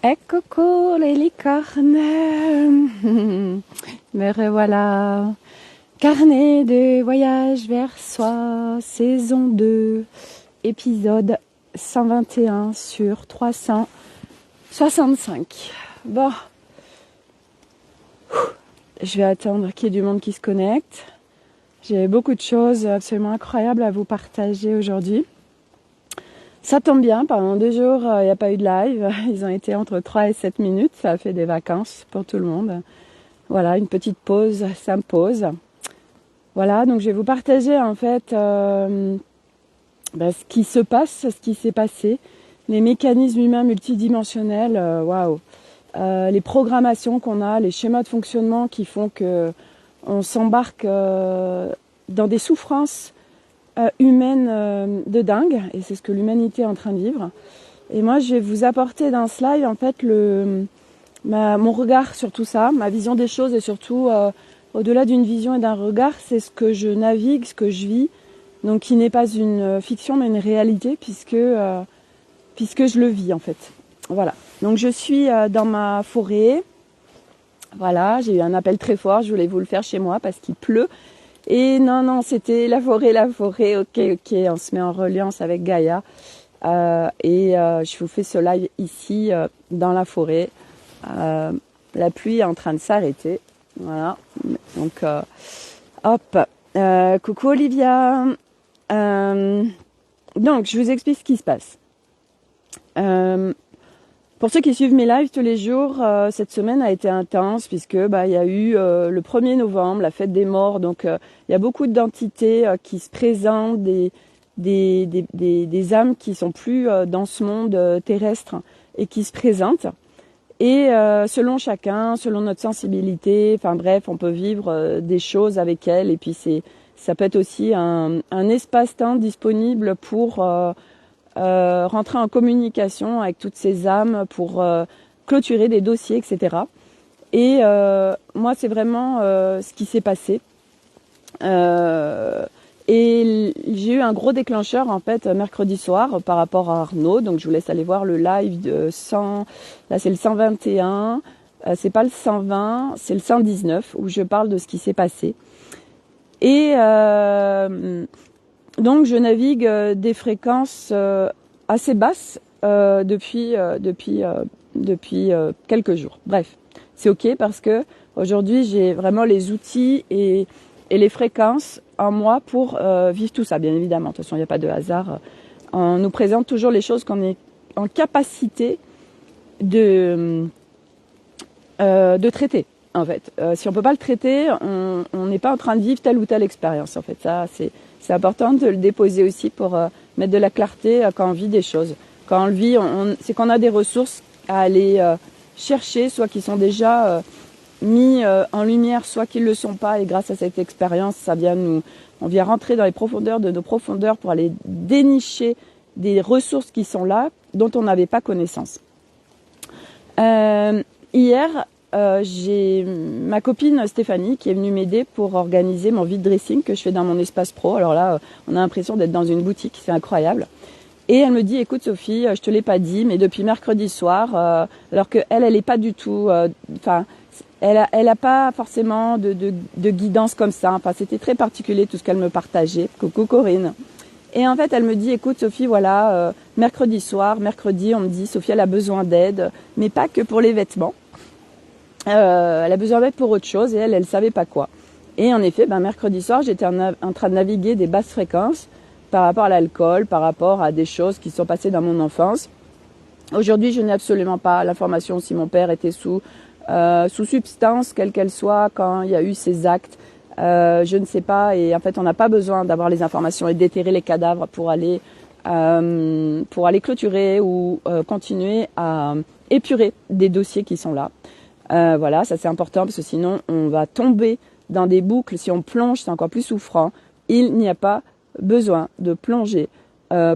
Coucou les licornes. Me revoilà. Carnet de voyage vers soi, saison 2, épisode 121 sur 365. Bon, je vais attendre qu'il y ait du monde qui se connecte. J'ai beaucoup de choses absolument incroyables à vous partager aujourd'hui. Ça tombe bien, pendant 2 jours, il n'y a pas eu de live. Ils ont été entre 3 et 7 minutes. Ça a fait des vacances pour tout le monde. Voilà, une petite pause s'impose. Voilà, donc je vais vous partager en fait ce qui se passe, ce qui s'est passé, les mécanismes humains multidimensionnels, les programmations qu'on a, les schémas de fonctionnement qui font que on s'embarque dans des souffrances humaine de dingue, et c'est ce que l'humanité est en train de vivre. Et moi, je vais vous apporter dans ce live en fait mon regard sur tout ça, ma vision des choses, et surtout au-delà d'une vision et d'un regard, c'est ce que je navigue, ce que je vis, donc qui n'est pas une fiction mais une réalité puisque je le vis en fait. Voilà. Donc je suis dans ma forêt. Voilà, j'ai eu un appel très fort, je voulais vous le faire chez moi parce qu'il pleut. Et non, c'était la forêt, ok, on se met en reliance avec Gaïa. Je vous fais ce live ici, dans la forêt. La pluie est en train de s'arrêter. Voilà, donc coucou Olivia. Donc, je vous explique ce qui se passe. Pour ceux qui suivent mes lives tous les jours, cette semaine a été intense puisque il y a eu le 1er novembre, la fête des morts. Donc il y a beaucoup d'entités qui se présentent, des âmes qui sont plus dans ce monde terrestre et qui se présentent. Et selon chacun, selon notre sensibilité, enfin bref, on peut vivre des choses avec elles. Et puis ça peut être aussi un espace-temps disponible pour rentrer en communication avec toutes ces âmes pour clôturer des dossiers, etc. Et moi, c'est vraiment ce qui s'est passé. Et j'ai eu un gros déclencheur en fait mercredi soir par rapport à Arnaud. Donc je vous laisse aller voir le live de 100. Là, c'est le 121. C'est pas le 120, c'est le 119 où je parle de ce qui s'est passé. Et donc je navigue des fréquences assez basses depuis quelques jours. Bref, c'est ok parce que aujourd'hui j'ai vraiment les outils et les fréquences en moi pour vivre tout ça, bien évidemment. De toute façon, il n'y a pas de hasard. On nous présente toujours les choses qu'on est en capacité de traiter. En fait, si on peut pas le traiter, on n'est pas en train de vivre telle ou telle expérience. En fait, ça c'est important de le déposer aussi pour mettre de la clarté quand on vit des choses. Quand on le vit, c'est qu'on a des ressources à aller chercher, soit qui sont déjà mis en lumière, soit qui ne le sont pas. Et grâce à cette expérience, on vient rentrer dans les profondeurs de nos profondeurs pour aller dénicher des ressources qui sont là, dont on n'avait pas connaissance. Hier, j'ai ma copine Stéphanie qui est venue m'aider pour organiser mon vide dressing que je fais dans mon espace pro. Alors là, on a l'impression d'être dans une boutique, c'est incroyable. Et elle me dit, écoute Sophie, je te l'ai pas dit, mais depuis mercredi soir, alors que elle est pas du tout, elle a pas forcément de guidance comme ça. Enfin, c'était très particulier tout ce qu'elle me partageait. Coucou Corinne. Et en fait, elle me dit, écoute Sophie, voilà, mercredi, on me dit, Sophie, elle a besoin d'aide, mais pas que pour les vêtements. Elle a besoin d'aide pour autre chose et elle savait pas quoi. Et en effet, mercredi soir, j'étais en train de naviguer des basses fréquences par rapport à l'alcool, par rapport à des choses qui sont passées dans mon enfance. Aujourd'hui, je n'ai absolument pas l'information si mon père était sous substance, quelle qu'elle soit, quand il y a eu ces actes. Je ne sais pas, et en fait, on n'a pas besoin d'avoir les informations et déterrer les cadavres pour aller clôturer ou continuer à épurer des dossiers qui sont là. Voilà, ça c'est important parce que sinon on va tomber dans des boucles. Si on plonge, c'est encore plus souffrant. Il n'y a pas besoin de plonger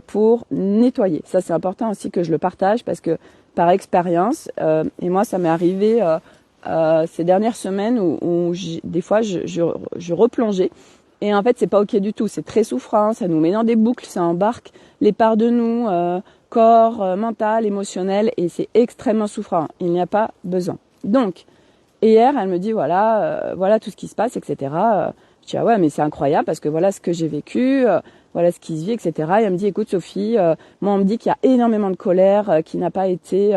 pour nettoyer. Ça c'est important aussi que je le partage parce que par expérience, et moi ça m'est arrivé ces dernières semaines où des fois je replongeais. Et en fait c'est pas ok du tout, c'est très souffrant, ça nous met dans des boucles, ça embarque les parts de nous corps, mental, émotionnel, et c'est extrêmement souffrant. Il n'y a pas besoin. Donc, hier, elle me dit, voilà tout ce qui se passe, etc. Je dis, ah ouais, mais c'est incroyable parce que voilà ce que j'ai vécu, voilà ce qui se vit, etc. Et elle me dit, écoute Sophie, moi on me dit qu'il y a énormément de colère qui n'a pas été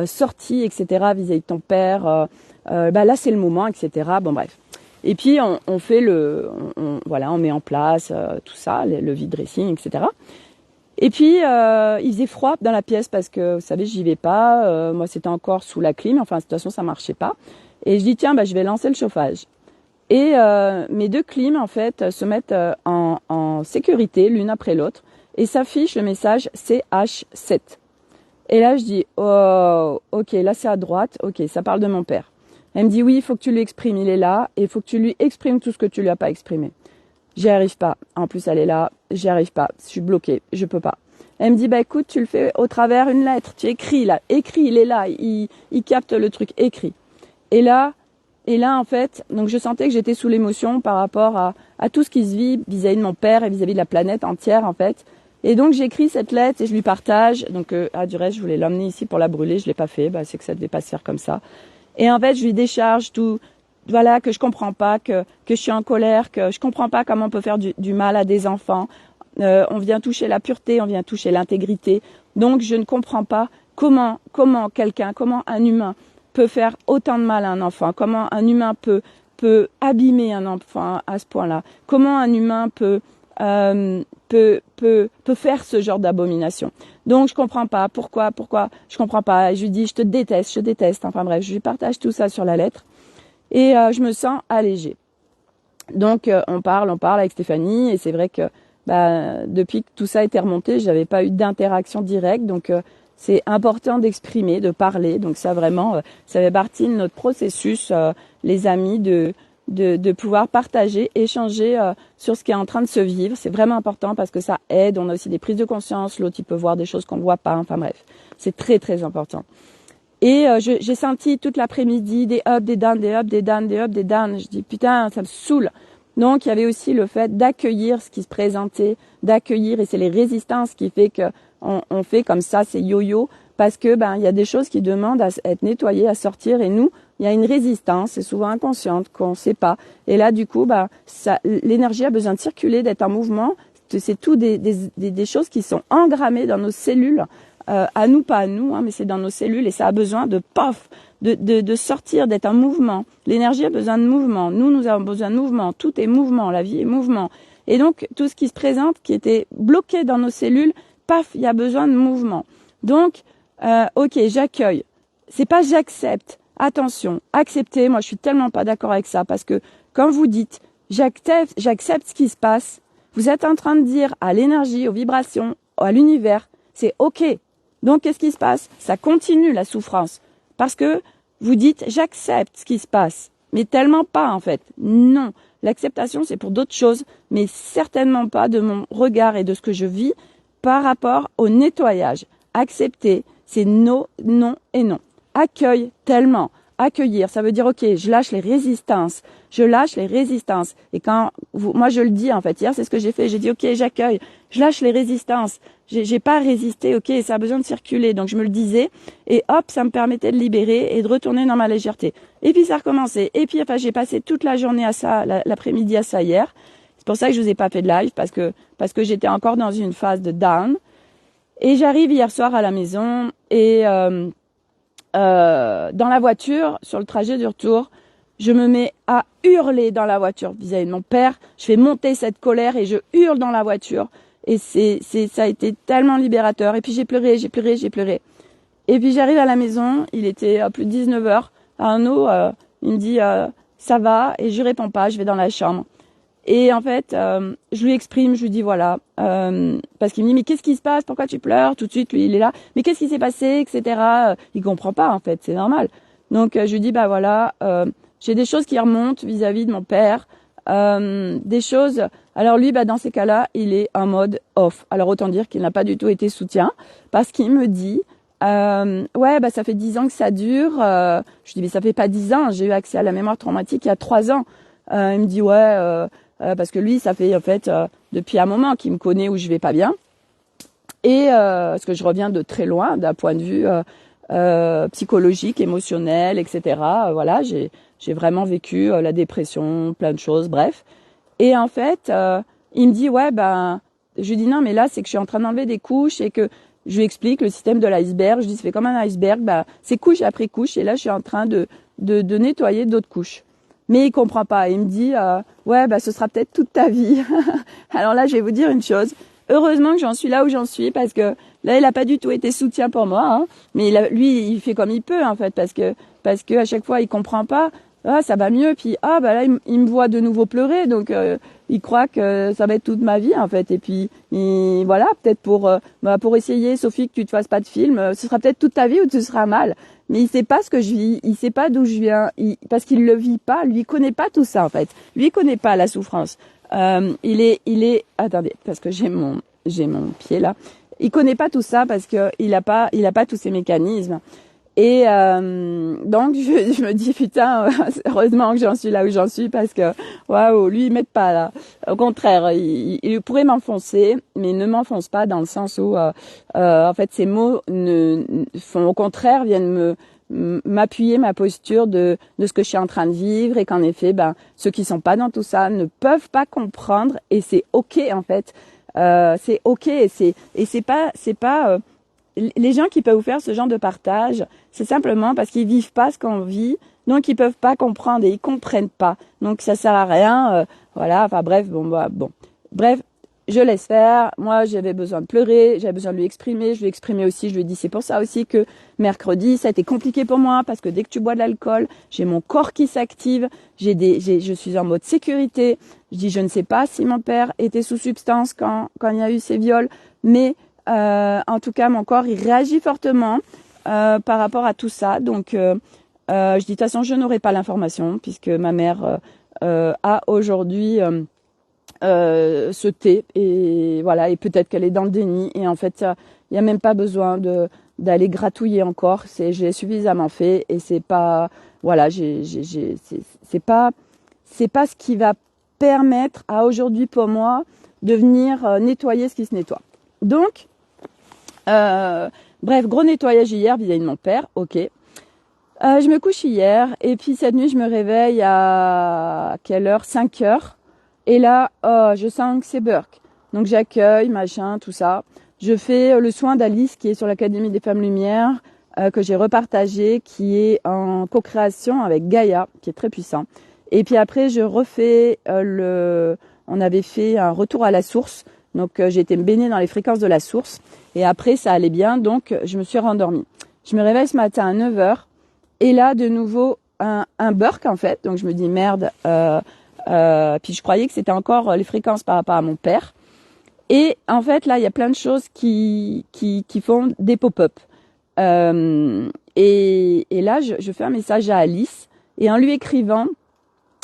sortie, etc. vis-à-vis de ton père. Là c'est le moment, etc. Bon bref. Et puis on fait on met en place tout ça, le vide dressing, etc. Et puis il faisait froid dans la pièce parce que vous savez j'y vais pas. Moi c'était encore sous la clim. Enfin de toute façon ça marchait pas. Et je dis tiens je vais lancer le chauffage. Et mes deux clims en fait se mettent en sécurité l'une après l'autre et s'affiche le message CH7. Et là je dis oh ok là c'est à droite, ok ça parle de mon père. Elle me dit oui il faut que tu lui exprimes, il est là et il faut que tu lui exprimes tout ce que tu lui as pas exprimé. J'y arrive pas. En plus elle est là, j'y arrive pas, je suis bloquée, je peux pas. Elle me dit écoute tu le fais au travers une lettre, tu écris là, écris il est là, il capte le truc, écris. Et là en fait, donc je sentais que j'étais sous l'émotion par rapport à tout ce qui se vit vis-à-vis de mon père et vis-à-vis de la planète entière en fait. Et donc j'écris cette lettre et je lui partage. Donc du reste, je voulais l'emmener ici pour la brûler, je l'ai pas fait, c'est que ça devait pas se faire comme ça. Et en fait, je lui décharge tout, voilà, que je comprends pas, que je suis en colère, que je comprends pas comment on peut faire du mal à des enfants. On vient toucher la pureté, on vient toucher l'intégrité. Donc je ne comprends pas comment un humain peut faire autant de mal à un enfant, comment un humain peut abîmer un enfant à ce point-là, comment un humain peut faire ce genre d'abomination. Donc je comprends pas pourquoi je comprends pas. Et je lui dis je te déteste. Enfin bref, je lui partage tout ça sur la lettre et je me sens allégée. Donc on parle avec Stéphanie et c'est vrai que depuis que tout ça a été remonté, j'avais pas eu d'interaction directe, donc c'est important d'exprimer, de parler. Donc ça vraiment, ça fait partie de notre processus, les amis, de pouvoir partager, échanger sur ce qui est en train de se vivre. C'est vraiment important parce que ça aide. On a aussi des prises de conscience. L'autre, il peut voir des choses qu'on ne voit pas. Enfin bref, c'est très très important. Et j'ai senti toute l'après-midi des ups, des downs, des ups, des downs, des ups, des downs. Je dis putain, ça me saoule. Donc il y avait aussi le fait d'accueillir ce qui se présentait, d'accueillir, et c'est les résistances qui fait que on fait comme ça, c'est yo-yo, parce que il y a des choses qui demandent à être nettoyées, à sortir, et nous, il y a une résistance, c'est souvent inconsciente, qu'on ne sait pas. Et là, du coup, l'énergie a besoin de circuler, d'être en mouvement. C'est tout des choses qui sont engrammées dans nos cellules, à nous, pas à nous, mais c'est dans nos cellules, et ça a besoin de de sortir, d'être en mouvement. L'énergie a besoin de mouvement. Nous avons besoin de mouvement. Tout est mouvement. La vie est mouvement. Et donc, tout ce qui se présente, qui était bloqué dans nos cellules, paf, il y a besoin de mouvement. Donc, ok, j'accueille. C'est pas j'accepte. Attention, accepter, moi je suis tellement pas d'accord avec ça parce que quand vous dites j'accepte ce qui se passe, vous êtes en train de dire à l'énergie, aux vibrations, à l'univers, c'est ok. Donc qu'est-ce qui se passe? Ça continue la souffrance parce que vous dites j'accepte ce qui se passe, mais tellement pas en fait. Non, l'acceptation c'est pour d'autres choses, mais certainement pas de mon regard et de ce que je vis par rapport au nettoyage. Accepter, c'est non, non et non. Accueille tellement. Accueillir, ça veut dire ok, je lâche les résistances. Et quand moi je le dis en fait, hier c'est ce que j'ai fait, j'ai dit ok, j'accueille, je lâche les résistances. J'ai pas résisté, ok, ça a besoin de circuler, donc je me le disais et hop, ça me permettait de libérer et de retourner dans ma légèreté. Et puis ça a recommencé. Et puis j'ai passé toute la journée à ça, l'après-midi à ça hier. C'est pour ça que je vous ai pas fait de live parce que j'étais encore dans une phase de down. Et j'arrive hier soir à la maison et dans la voiture, sur le trajet du retour, je me mets à hurler dans la voiture vis-à-vis de mon père. Je fais monter cette colère et je hurle dans la voiture. Et ça a été tellement libérateur. Et puis j'ai pleuré. Et puis j'arrive à la maison, il était plus de 19h. Arnaud, il me dit ça va, et je réponds pas, je vais dans la chambre. Et en fait, je lui exprime, je lui dis voilà, parce qu'il me dit mais qu'est-ce qui se passe, pourquoi tu pleures? Tout de suite, lui il est là, mais qu'est-ce qui s'est passé, etc. Il comprend pas en fait, c'est normal. Donc je lui dis voilà, j'ai des choses qui remontent vis-à-vis de mon père, des choses. Alors lui, dans ces cas-là, il est en mode off. Alors autant dire qu'il n'a pas du tout été soutien, parce qu'il me dit ouais, ça fait 10 ans que ça dure. Je dis mais ça fait pas 10 ans, j'ai eu accès à la mémoire traumatique il y a 3 ans. Il me dit ouais. Parce que lui, ça fait en fait depuis un moment qu'il me connaît où je vais pas bien. Et parce que je reviens de très loin d'un point de vue psychologique, émotionnel, etc. Voilà, j'ai vraiment vécu la dépression, plein de choses, bref. Et en fait, il me dit ouais ben, je lui dis non mais là c'est que je suis en train d'enlever des couches et que je lui explique le système de l'iceberg. Je dis c'est fait comme un iceberg, bah c'est couche après couche et là je suis en train de nettoyer d'autres couches. Mais il comprend pas. Il me dit ouais bah ce sera peut-être toute ta vie. Alors là je vais vous dire une chose. Heureusement que j'en suis là où j'en suis parce que là il a pas du tout été soutien pour moi. Hein. Mais lui il fait comme il peut en fait parce que à chaque fois il comprend pas. Ah ça va mieux puis bah là il me voit de nouveau pleurer donc il croit que ça va être toute ma vie en fait et puis voilà peut-être pour essayer Sophie que tu te fasses pas de film ce sera peut-être toute ta vie ou tu seras mal mais il sait pas ce que je vis il sait pas d'où je viens parce qu'il le vit pas lui il connaît pas tout ça en fait lui il connaît pas la souffrance il est attendez parce que j'ai mon pied là il connaît pas tout ça parce que il a pas tous ces mécanismes. Et donc je me dis putain heureusement que j'en suis là où j'en suis parce que waouh lui il m'aide pas là au contraire il pourrait m'enfoncer mais il ne m'enfonce pas dans le sens où en fait ces mots font au contraire viennent m'appuyer ma posture de ce que je suis en train de vivre et qu'en effet ben ceux qui sont pas dans tout ça ne peuvent pas comprendre et c'est ok en fait c'est ok et c'est pas les gens qui peuvent vous faire ce genre de partage, c'est simplement parce qu'ils vivent pas ce qu'on vit, donc ils peuvent pas comprendre et ils comprennent pas. Donc ça sert à rien, voilà. Enfin bref, bref, je laisse faire. Moi, j'avais besoin de pleurer, j'avais besoin de lui exprimer. Je lui ai exprimé aussi. Je lui ai dit c'est pour ça aussi que mercredi ça a été compliqué pour moi parce que dès que tu bois de l'alcool, j'ai mon corps qui s'active. Je suis en mode sécurité. Je dis je ne sais pas si mon père était sous substance quand il y a eu ces viols, mais en tout cas, mon corps, il réagit fortement par rapport à tout ça. Donc, je dis, de toute façon, je n'aurai pas l'information puisque ma mère a aujourd'hui se tait. Et voilà, et peut-être qu'elle est dans le déni. Et en fait, il n'y a même pas besoin d'aller gratouiller encore. J'ai suffisamment fait et c'est pas... Voilà, c'est pas ce qui va permettre à aujourd'hui pour moi de venir nettoyer ce qui se nettoie. Donc, bref, gros nettoyage hier vis-à-vis de mon père, ok. Je me couche hier et puis cette nuit je me réveille à quelle heure? 5 heures. Et là, je sens que c'est Burke. Donc j'accueille, machin, tout ça. Je fais le soin d'Alice qui est sur l'Académie des Femmes Lumière, que j'ai repartagé, qui est en co-création avec Gaïa, qui est très puissant. Et puis après, je refais on avait fait un retour à la source. Donc j'ai été me baigner dans les fréquences de la source. Et après, ça allait bien, donc je me suis rendormie. Je me réveille ce matin à 9 heures. Et là, de nouveau, un Burke, en fait. Donc je me dis, merde. Puis je croyais que c'était encore les fréquences par rapport à mon père. Et en fait, là, il y a plein de choses qui font des pop-up. Et là, je fais un message à Alice. Et en lui écrivant,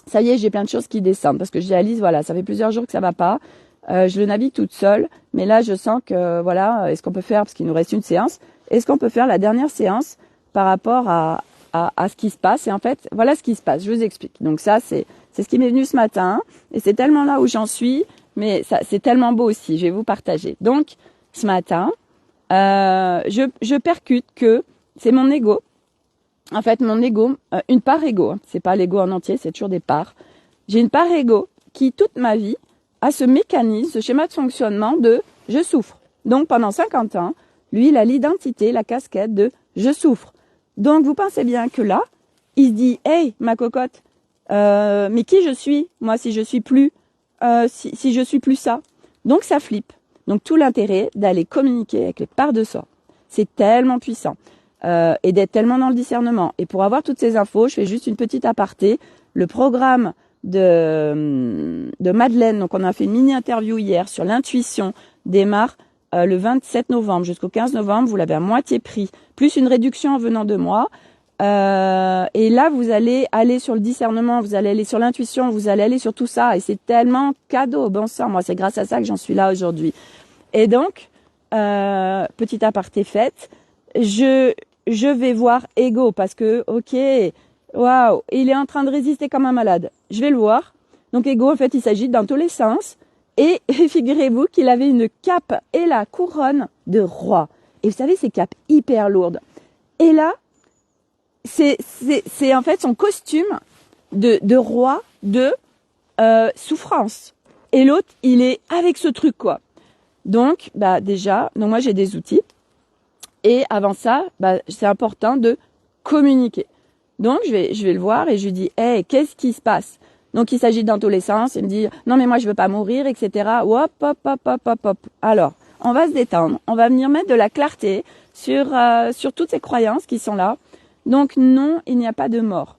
ça y est, j'ai plein de choses qui descendent. Parce que je dis à Alice, voilà, ça fait plusieurs jours que ça va pas. Je le navigue toute seule, mais là je sens que voilà, est-ce qu'on peut faire, parce qu'il nous reste une séance, est-ce qu'on peut faire la dernière séance par rapport à ce qui se passe. Et en fait, voilà ce qui se passe, je vous explique. Donc ça, c'est ce qui m'est venu ce matin, et c'est tellement là où j'en suis, mais ça c'est tellement beau aussi, je vais vous partager. Donc, ce matin, je percute que c'est mon ego. En fait, mon ego, une part ego, c'est pas l'ego en entier, c'est toujours des parts. J'ai une part ego qui, toute ma vie, à ce mécanisme, ce schéma de fonctionnement de « je souffre ». Donc, pendant 50 ans, lui, il a l'identité, la casquette de « je souffre ». Donc, vous pensez bien que là, il se dit « Hey, ma cocotte, mais qui je suis, moi, si je suis plus, si je suis plus ça ?» Donc, ça flippe. Donc, tout l'intérêt d'aller communiquer avec les parts de soi. C'est tellement puissant. Et d'être tellement dans le discernement. Et pour avoir toutes ces infos, je fais juste une petite aparté. Le programme de Madeleine, donc on a fait une mini-interview hier sur l'intuition, démarre le 27 novembre jusqu'au 15 novembre, vous l'avez à moitié prix, plus une réduction en venant de moi. Et là, vous allez aller sur le discernement, vous allez aller sur l'intuition, vous allez aller sur tout ça. Et c'est tellement cadeau, bon sang, moi c'est grâce à ça que j'en suis là aujourd'hui. Et donc, petit aparté fait, je vais voir Ego parce que, ok, waouh, il est en train de résister comme un malade. Je vais le voir. Donc Ego, en fait, il s'agit dans tous les sens. Et figurez-vous qu'il avait une cape et la couronne de roi. Et vous savez, ces capes hyper lourdes. Et là, c'est en fait son costume de roi de souffrance. Et l'autre, il est avec ce truc, quoi. Donc, déjà, donc moi j'ai des outils. Et avant ça, c'est important de communiquer. Donc, je vais le voir et je lui dis, hey, qu'est-ce qui se passe? Donc, il s'agit d'adolescence. Il me dit, non, mais moi, je veux pas mourir, etc. Hop, hop, hop, hop, hop, hop. Alors, on va se détendre. On va venir mettre de la clarté sur toutes ces croyances qui sont là. Donc, non, il n'y a pas de mort.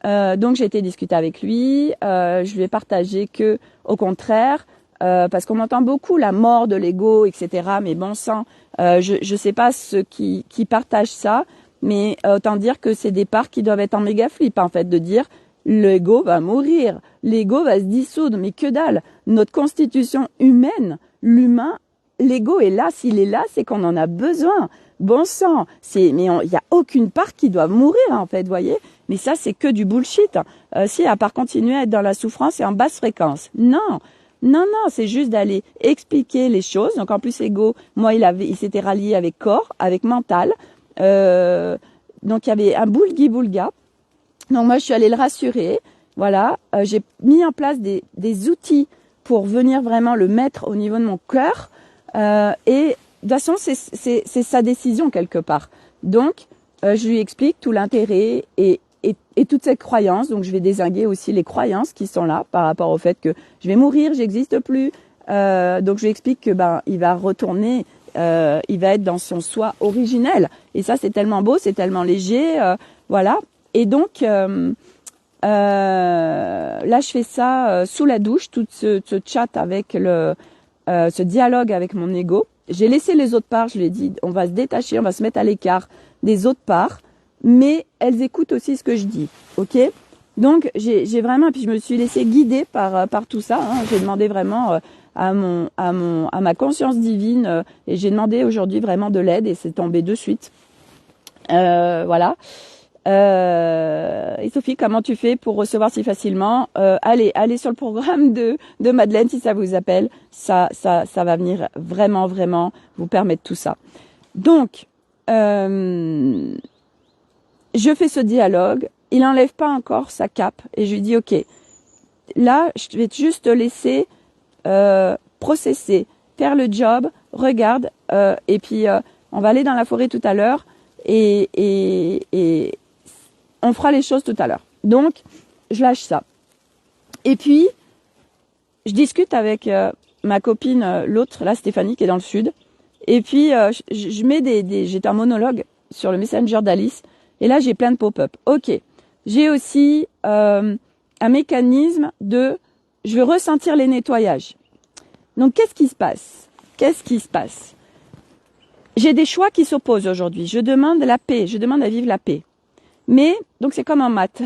Donc, j'ai été discuter avec lui. Je lui ai partagé que, au contraire, parce qu'on entend beaucoup la mort de l'ego, etc. Mais bon sang, je sais pas ceux qui partagent ça, mais autant dire que c'est des parts qui doivent être en méga flip, en fait, de dire l'ego va mourir, l'ego va se dissoudre, mais que dalle. Notre constitution humaine, l'humain, l'ego est là. S'il est là, c'est qu'on en a besoin. Bon sang, mais il y a aucune part qui doit mourir, en fait, voyez. Mais ça, c'est que du bullshit. Si, à part continuer à être dans la souffrance et en basse fréquence. Non, c'est juste d'aller expliquer les choses. Donc, en plus, ego, moi, il s'était rallié avec corps, avec mental. Donc, il y avait un boulgui-boulga. Donc, moi, je suis allée le rassurer. Voilà, j'ai mis en place des outils pour venir vraiment le mettre au niveau de mon cœur. Et de toute façon, c'est sa décision quelque part. Donc, je lui explique tout l'intérêt et toutes ces croyances. Donc, je vais dézinguer aussi les croyances qui sont là par rapport au fait que je vais mourir, j'existe plus. Donc, je lui explique que il va retourner, il va être dans son soi originel. Et ça, c'est tellement beau, c'est tellement léger, voilà. Et donc, là, je fais ça sous la douche, tout ce chat avec ce dialogue avec mon ego. J'ai laissé les autres parts, je lui ai dit, on va se détacher, on va se mettre à l'écart des autres parts, mais elles écoutent aussi ce que je dis, ok? Donc, j'ai vraiment, puis je me suis laissée guider par tout ça, hein. J'ai demandé vraiment à ma conscience divine, et j'ai demandé aujourd'hui vraiment de l'aide, et c'est tombé de suite. Voilà. Et Sophie, comment tu fais pour recevoir si facilement? Allez sur le programme de Madeleine si ça vous appelle. Ça va venir vraiment vous permettre tout ça. Donc, je fais ce dialogue. Il n'enlève pas encore sa cape et je lui dis ok. Là, je vais juste te laisser processer, faire le job. Regarde et puis on va aller dans la forêt tout à l'heure et on fera les choses tout à l'heure. Donc, je lâche ça. Et puis, je discute avec ma copine, l'autre, là, Stéphanie, qui est dans le sud. Et puis, je mets j'ai un monologue sur le Messenger d'Alice. Et là, j'ai plein de pop-up. Ok. J'ai aussi un mécanisme je veux ressentir les nettoyages. Donc, qu'est-ce qui se passe? J'ai des choix qui s'opposent aujourd'hui. Je demande la paix. Je demande à vivre la paix. Mais, donc c'est comme en maths,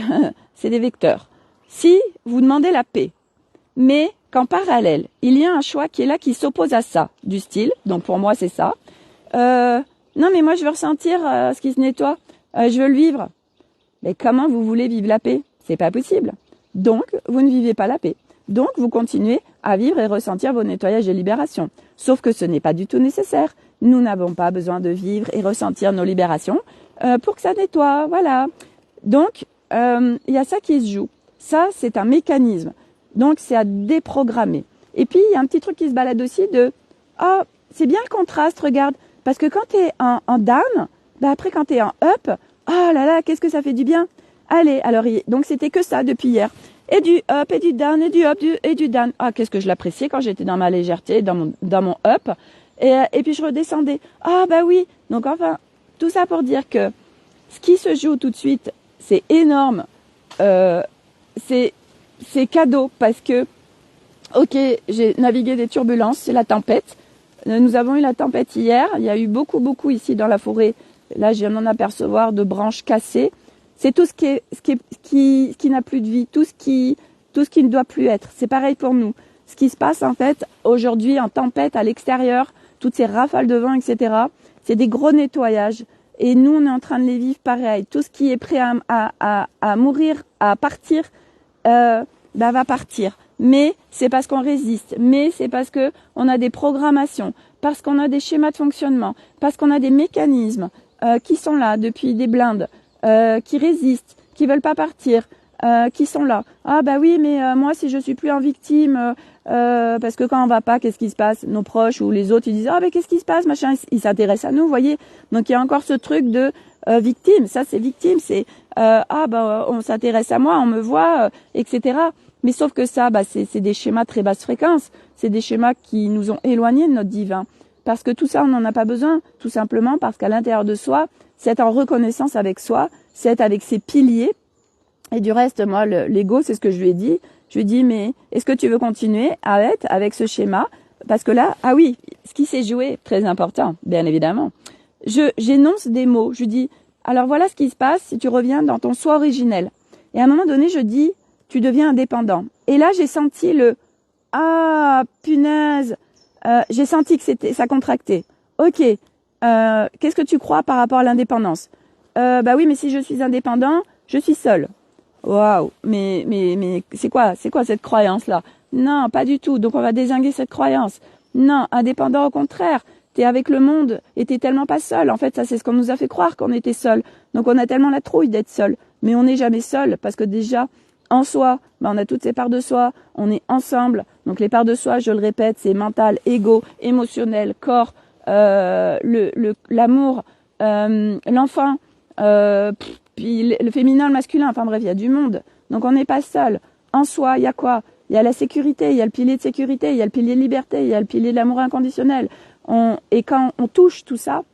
c'est des vecteurs. Si vous demandez la paix, mais qu'en parallèle, il y a un choix qui est là qui s'oppose à ça, du style, donc pour moi c'est ça, non mais moi je veux ressentir ce qui se nettoie, je veux le vivre. Mais comment vous voulez vivre la paix? C'est pas possible. Donc, vous ne vivez pas la paix. Donc, vous continuez à vivre et ressentir vos nettoyages et libérations. Sauf que ce n'est pas du tout nécessaire. Nous n'avons pas besoin de vivre et ressentir nos libérations pour que ça nettoie, voilà. Donc, il y a ça qui se joue. Ça, c'est un mécanisme. Donc, c'est à déprogrammer. Et puis, il y a un petit truc qui se balade aussi c'est bien le contraste, regarde. Parce que quand tu es en down, après, quand tu es en up, oh là là, qu'est-ce que ça fait du bien. Allez, alors, donc c'était que ça depuis hier. Et du up, et du down, et du up, et du down. Ah, qu'est-ce que je l'appréciais quand j'étais dans ma légèreté, dans mon up. Et puis, je redescendais. Ah, oui. Donc, enfin, tout ça pour dire que ce qui se joue tout de suite, c'est énorme. C'est cadeau parce que, ok, j'ai navigué des turbulences, c'est la tempête. Nous avons eu la tempête hier. Il y a eu beaucoup ici dans la forêt. Là, je viens d'en apercevoir de branches cassées. C'est tout ce qui n'a plus de vie, tout ce qui ne doit plus être. C'est pareil pour nous. Ce qui se passe en fait aujourd'hui en tempête à l'extérieur, toutes ces rafales de vent, etc. C'est des gros nettoyages. Et nous, on est en train de les vivre pareil. Tout ce qui est prêt à mourir, à partir, va partir. Mais c'est parce qu'on résiste. Mais c'est parce que on a des programmations. parce qu'on a des schémas de fonctionnement, parce qu'on a des mécanismes qui sont là depuis des blindes, qui résistent, qui veulent pas partir, qui sont là. Ah bah oui, mais moi si je suis plus en victime, parce que quand on va pas, qu'est-ce qui se passe? Nos proches ou les autres, ils disent ah mais qu'est-ce qui se passe, machin, ils s'intéressent à nous, vous voyez. Donc il y a encore ce truc de victime. Ça c'est victime, c'est ah bah on s'intéresse à moi, on me voit, etc. Mais sauf que ça, bah c'est des schémas très basse fréquence. C'est des schémas qui nous ont éloignés de notre divin. Parce que tout ça, on n'en a pas besoin, tout simplement parce qu'à l'intérieur de soi, c'est être en reconnaissance avec soi, c'est être avec ses piliers. Et du reste, moi, l'ego, c'est ce que je lui ai dit. Je lui ai dit, mais est-ce que tu veux continuer à être avec ce schéma? Parce que là, ah oui, ce qui s'est joué, très important, bien évidemment. J'énonce des mots. Je lui dis, alors voilà ce qui se passe si tu reviens dans ton soi originel. Et à un moment donné, je dis, tu deviens indépendant. Et là, j'ai senti ah, punaise, j'ai senti que ça contractait. Ok, qu'est-ce que tu crois par rapport à l'indépendance? Bah oui, mais si je suis indépendant, je suis seule. Waouh, mais c'est quoi cette croyance-là? Non, pas du tout. Donc on va dézinguer cette croyance. Non, indépendant au contraire. T'es avec le monde et t'es tellement pas seul. En fait, ça c'est ce qu'on nous a fait croire qu'on était seul. Donc on a tellement la trouille d'être seul. Mais on n'est jamais seul parce que déjà, en soi, on a toutes ces parts de soi, on est ensemble. Donc les parts de soi, je le répète, c'est mental, ego, émotionnel, corps, l'amour, l'enfant, puis le féminin, le masculin, enfin bref, il y a du monde. Donc on n'est pas seul. En soi, il y a quoi? Il y a la sécurité, il y a le pilier de sécurité, il y a le pilier de liberté, il y a le pilier de l'amour inconditionnel. Et quand on touche tout ça,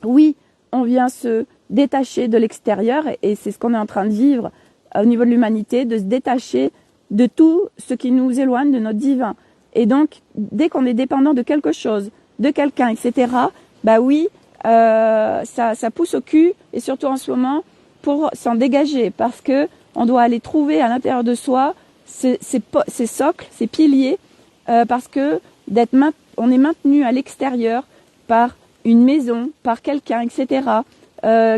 oui, on vient se détacher de l'extérieur, et c'est ce qu'on est en train de vivre au niveau de l'humanité, de se détacher de tout ce qui nous éloigne de notre divin. Et donc, dès qu'on est dépendant de quelque chose, de quelqu'un, etc., bah oui, ça pousse au cul, et surtout en ce moment, pour s'en dégager, parce que on doit aller trouver à l'intérieur de soi ces socles, ces piliers, parce que on est maintenu à l'extérieur par une maison, par quelqu'un, etc.,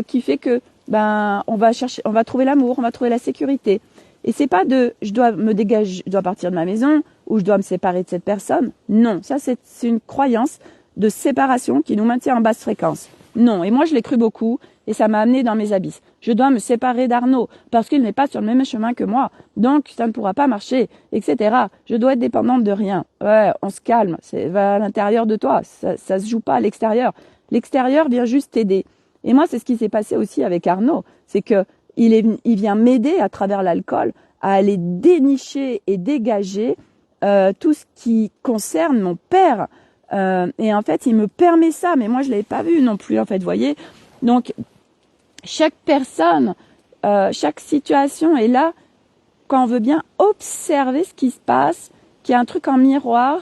qui fait que on va trouver l'amour, on va trouver la sécurité. Et c'est pas je dois me dégager, je dois partir de ma maison ou je dois me séparer de cette personne. Non, ça c'est une croyance de séparation qui nous maintient en basse fréquence. Non, et moi je l'ai cru beaucoup et ça m'a amené dans mes abysses. Je dois me séparer d'Arnaud parce qu'il n'est pas sur le même chemin que moi, donc ça ne pourra pas marcher, etc. Je dois être dépendante de rien. Ouais, on se calme, va à l'intérieur de toi, ça se joue pas à l'extérieur. L'extérieur vient juste t'aider. Et moi, c'est ce qui s'est passé aussi avec Arnaud. C'est que il vient m'aider à travers l'alcool à aller dénicher et dégager tout ce qui concerne mon père. Et en fait, il me permet ça, mais moi, je l'avais pas vu non plus, en fait, vous voyez. Donc, chaque personne, chaque situation est là quand on veut bien observer ce qui se passe, qu'il y a un truc en miroir.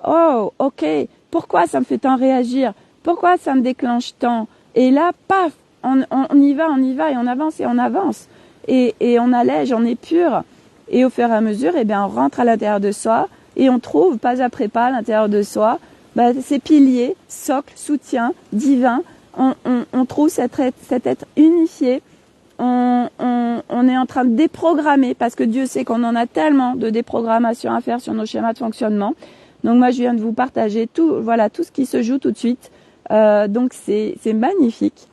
Oh, ok, pourquoi ça me fait tant réagir? Pourquoi ça me déclenche tant? Et là, paf, on y va, et on avance, et on allège, on épure. Et au fur et à mesure, on rentre à l'intérieur de soi, et on trouve, pas après pas, à l'intérieur de soi, ces piliers, socles, soutiens, divins. On trouve cet être unifié. On est en train de déprogrammer, parce que Dieu sait qu'on en a tellement de déprogrammation à faire sur nos schémas de fonctionnement. Donc moi, je viens de vous partager tout ce qui se joue tout de suite. Donc c'est magnifique.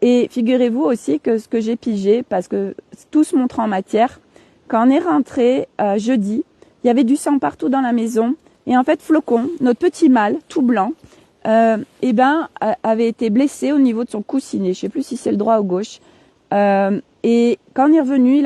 Et figurez-vous aussi que ce que j'ai pigé, parce que tout se montre en matière, quand on est rentré jeudi, il y avait du sang partout dans la maison. Et en fait, Flocon, notre petit mâle, tout blanc, avait été blessé au niveau de son coussinet. Je sais plus si c'est le droit ou gauche. Et quand on est revenu,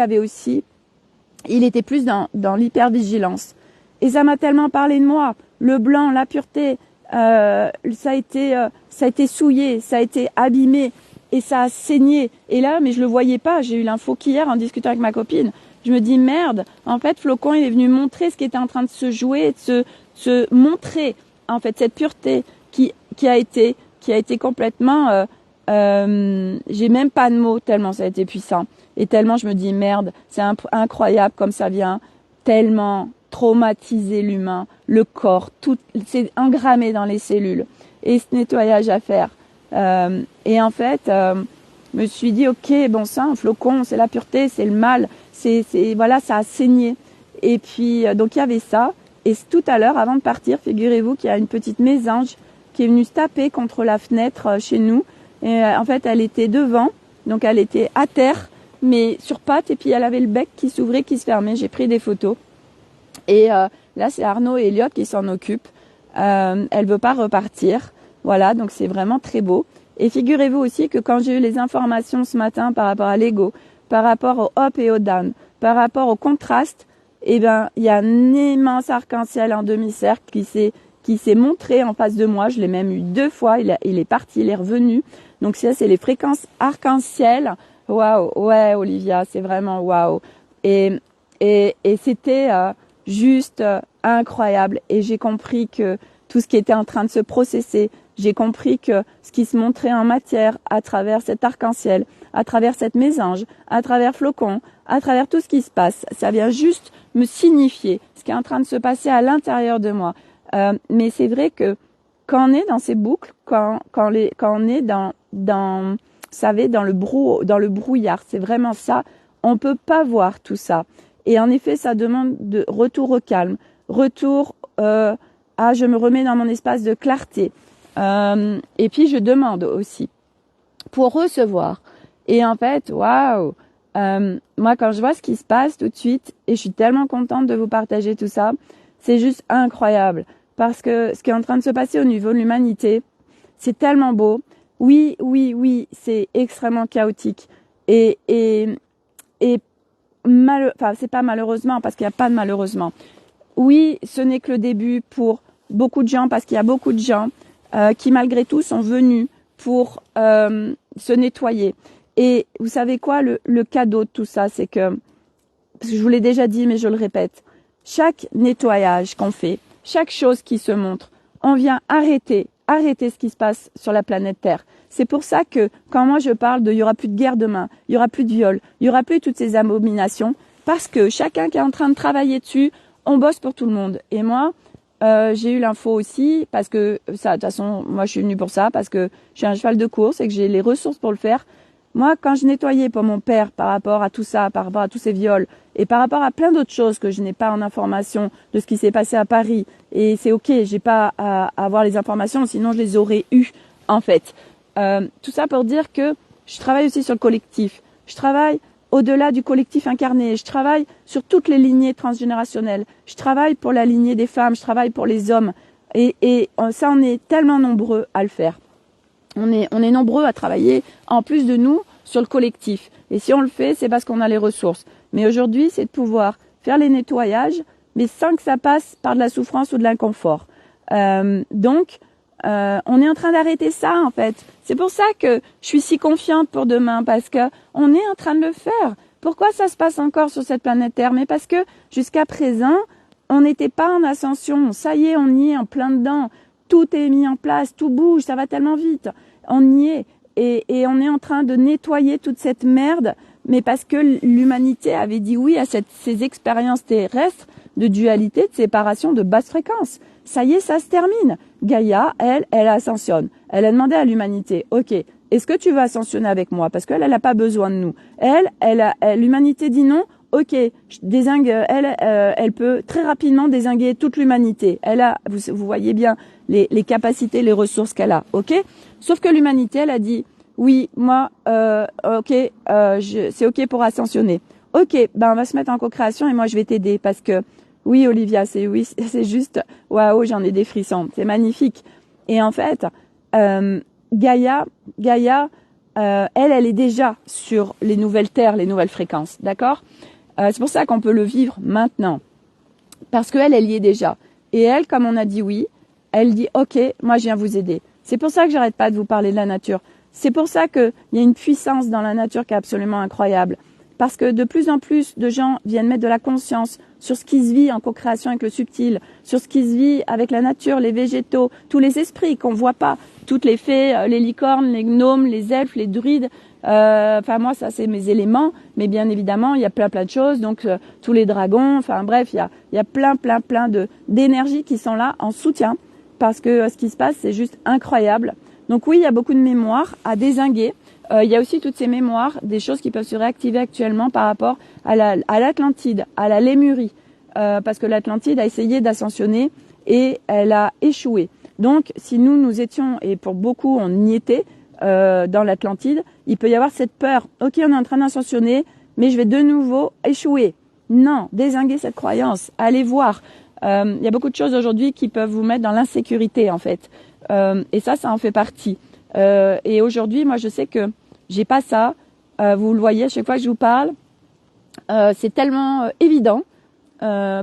il était plus dans l'hypervigilance. Et ça m'a tellement parlé de moi. Le blanc, la pureté, ça a été souillé, ça a été abîmé et ça a saigné. Et là, mais je le voyais pas. J'ai eu l'info qu'hier en discutant avec ma copine. Je me dis merde. En fait, Flocon, il est venu montrer ce qui était en train de se jouer, de se montrer en fait cette pureté qui a été complètement. J'ai même pas de mots tellement ça a été puissant et tellement je me dis merde. C'est incroyable comme ça vient tellement traumatiser l'humain, le corps, tout, c'est engrammé dans les cellules et ce nettoyage à faire. Et en fait, je me suis dit ok, bon sang, Flocon, c'est la pureté, c'est le mal, voilà, ça a saigné. Et puis donc il y avait ça. Et tout à l'heure, avant de partir, figurez-vous qu'il y a une petite mésange qui est venue se taper contre la fenêtre chez nous. Et en fait, elle était devant, donc elle était à terre, mais sur pattes, et puis elle avait le bec qui s'ouvrait, qui se fermait. J'ai pris des photos. Et là, c'est Arnaud et Elliot qui s'en occupent. Elle veut pas repartir. Voilà, donc c'est vraiment très beau. Et figurez-vous aussi que quand j'ai eu les informations ce matin par rapport à l'ego, par rapport au hop et au down, par rapport au contraste, eh ben, il y a un immense arc-en-ciel en demi-cercle qui s'est montré en face de moi. Je l'ai même eu 2 fois. Il est parti, il est revenu. Donc ça, c'est les fréquences arc-en-ciel. Waouh, ouais, Olivia, c'est vraiment waouh. Et c'était juste incroyable. Et j'ai compris que tout ce qui était en train de se processer, j'ai compris que ce qui se montrait en matière à travers cet arc-en-ciel, à travers cette mésange, à travers Flocon, à travers tout ce qui se passe, ça vient juste me signifier ce qui est en train de se passer à l'intérieur de moi. Mais c'est vrai que quand on est dans ces boucles, quand on est dans vous savez, dans le brouillard, c'est vraiment ça, on peut pas voir tout ça. Et en effet, ça demande de retour au calme, retour à je me remets dans mon espace de clarté. Et puis je demande aussi pour recevoir. Et en fait, waouh, moi quand je vois ce qui se passe tout de suite, et je suis tellement contente de vous partager tout ça, c'est juste incroyable. Parce que ce qui est en train de se passer au niveau de l'humanité, c'est tellement beau. Oui, c'est extrêmement chaotique. Et enfin, c'est pas malheureusement, parce qu'il n'y a pas de malheureusement. Oui, ce n'est que le début pour beaucoup de gens, parce qu'il y a beaucoup de gens qui, malgré tout, sont venus pour se nettoyer. Et vous savez quoi, le cadeau de tout ça, c'est que, parce que je vous l'ai déjà dit, mais je le répète, chaque nettoyage qu'on fait, chaque chose qui se montre, on vient arrêter ce qui se passe sur la planète Terre. C'est pour ça que quand moi je parle de il y aura plus de guerre demain, il y aura plus de viol, il y aura plus toutes ces abominations, parce que chacun qui est en train de travailler dessus, on bosse pour tout le monde. Et moi, j'ai eu l'info aussi, parce que ça, de toute façon, moi je suis venue pour ça, parce que je suis un cheval de course et que j'ai les ressources pour le faire. Moi, quand je nettoyais pour mon père par rapport à tout ça, par rapport à tous ces viols, et par rapport à plein d'autres choses que je n'ai pas en information de ce qui s'est passé à Paris, et c'est ok, j'ai pas à avoir les informations, sinon je les aurais eues, en fait. Tout ça pour dire que je travaille aussi sur le collectif. Je travaille au-delà du collectif incarné. Je travaille sur toutes les lignées transgénérationnelles. Je travaille pour la lignée des femmes, je travaille pour les hommes. Et ça, on est tellement nombreux à le faire. On est nombreux à travailler, en plus de nous, sur le collectif. Et si on le fait, c'est parce qu'on a les ressources. Mais aujourd'hui, c'est de pouvoir faire les nettoyages, mais sans que ça passe par de la souffrance ou de l'inconfort. Donc, on est en train d'arrêter ça, en fait. C'est pour ça que je suis si confiante pour demain, parce que on est en train de le faire. Pourquoi ça se passe encore sur cette planète Terre? Mais parce que jusqu'à présent, on n'était pas en ascension. Ça y est, on y est en plein dedans. Tout est mis en place, tout bouge, ça va tellement vite. On y est. Et on est en train de nettoyer toute cette merde, mais parce que l'humanité avait dit oui à ces expériences terrestres de dualité, de séparation, de basse fréquence. Ça y est, ça se termine. Gaïa, elle ascensionne. Elle a demandé à l'humanité, ok, est-ce que tu veux ascensionner avec moi? Parce qu'elle n'a pas besoin de nous. L'humanité dit non, ok, elle peut très rapidement dézinguer toute l'humanité. Elle a, vous voyez bien les capacités, les ressources qu'elle a, ok? Sauf que l'humanité, elle a dit, oui, moi, ok, c'est ok pour ascensionner. Ok, ben on va se mettre en co-création et moi je vais t'aider parce que oui, Olivia, c'est juste, waouh, j'en ai des frissons, c'est magnifique. Et en fait, Gaïa, elle est déjà sur les nouvelles terres, les nouvelles fréquences, d'accord? C'est pour ça qu'on peut le vivre maintenant, parce qu'elle y est déjà. Et elle, comme on a dit oui, elle dit ok, moi je viens vous aider. C'est pour ça que j'arrête pas de vous parler de la nature. C'est pour ça qu'il y a une puissance dans la nature qui est absolument incroyable. Parce que de plus en plus de gens viennent mettre de la conscience sur ce qui se vit en co-création avec le subtil, sur ce qui se vit avec la nature, les végétaux, tous les esprits qu'on voit pas, toutes les fées, les licornes, les gnomes, les elfes, les druides. Enfin moi ça c'est mes éléments, mais bien évidemment il y a plein de choses, donc tous les dragons, enfin bref il y a plein d'énergies qui sont là en soutien, parce que ce qui se passe c'est juste incroyable. Donc oui, il y a beaucoup de mémoires à dézinguer. Il y a aussi toutes ces mémoires, des choses qui peuvent se réactiver actuellement par rapport à l'Atlantide, à la Lémurie, parce que l'Atlantide a essayé d'ascensionner et elle a échoué. Donc, si nous étions, et pour beaucoup, on y était, dans l'Atlantide, il peut y avoir cette peur. Ok, on est en train d'ascensionner, mais je vais de nouveau échouer. Non, dézinguez cette croyance. Allez voir. Il y a beaucoup de choses aujourd'hui qui peuvent vous mettre dans l'insécurité, en fait. Et ça en fait partie. Et aujourd'hui, moi, je sais que j'ai pas ça. Vous le voyez à chaque fois que je vous parle. C'est tellement évident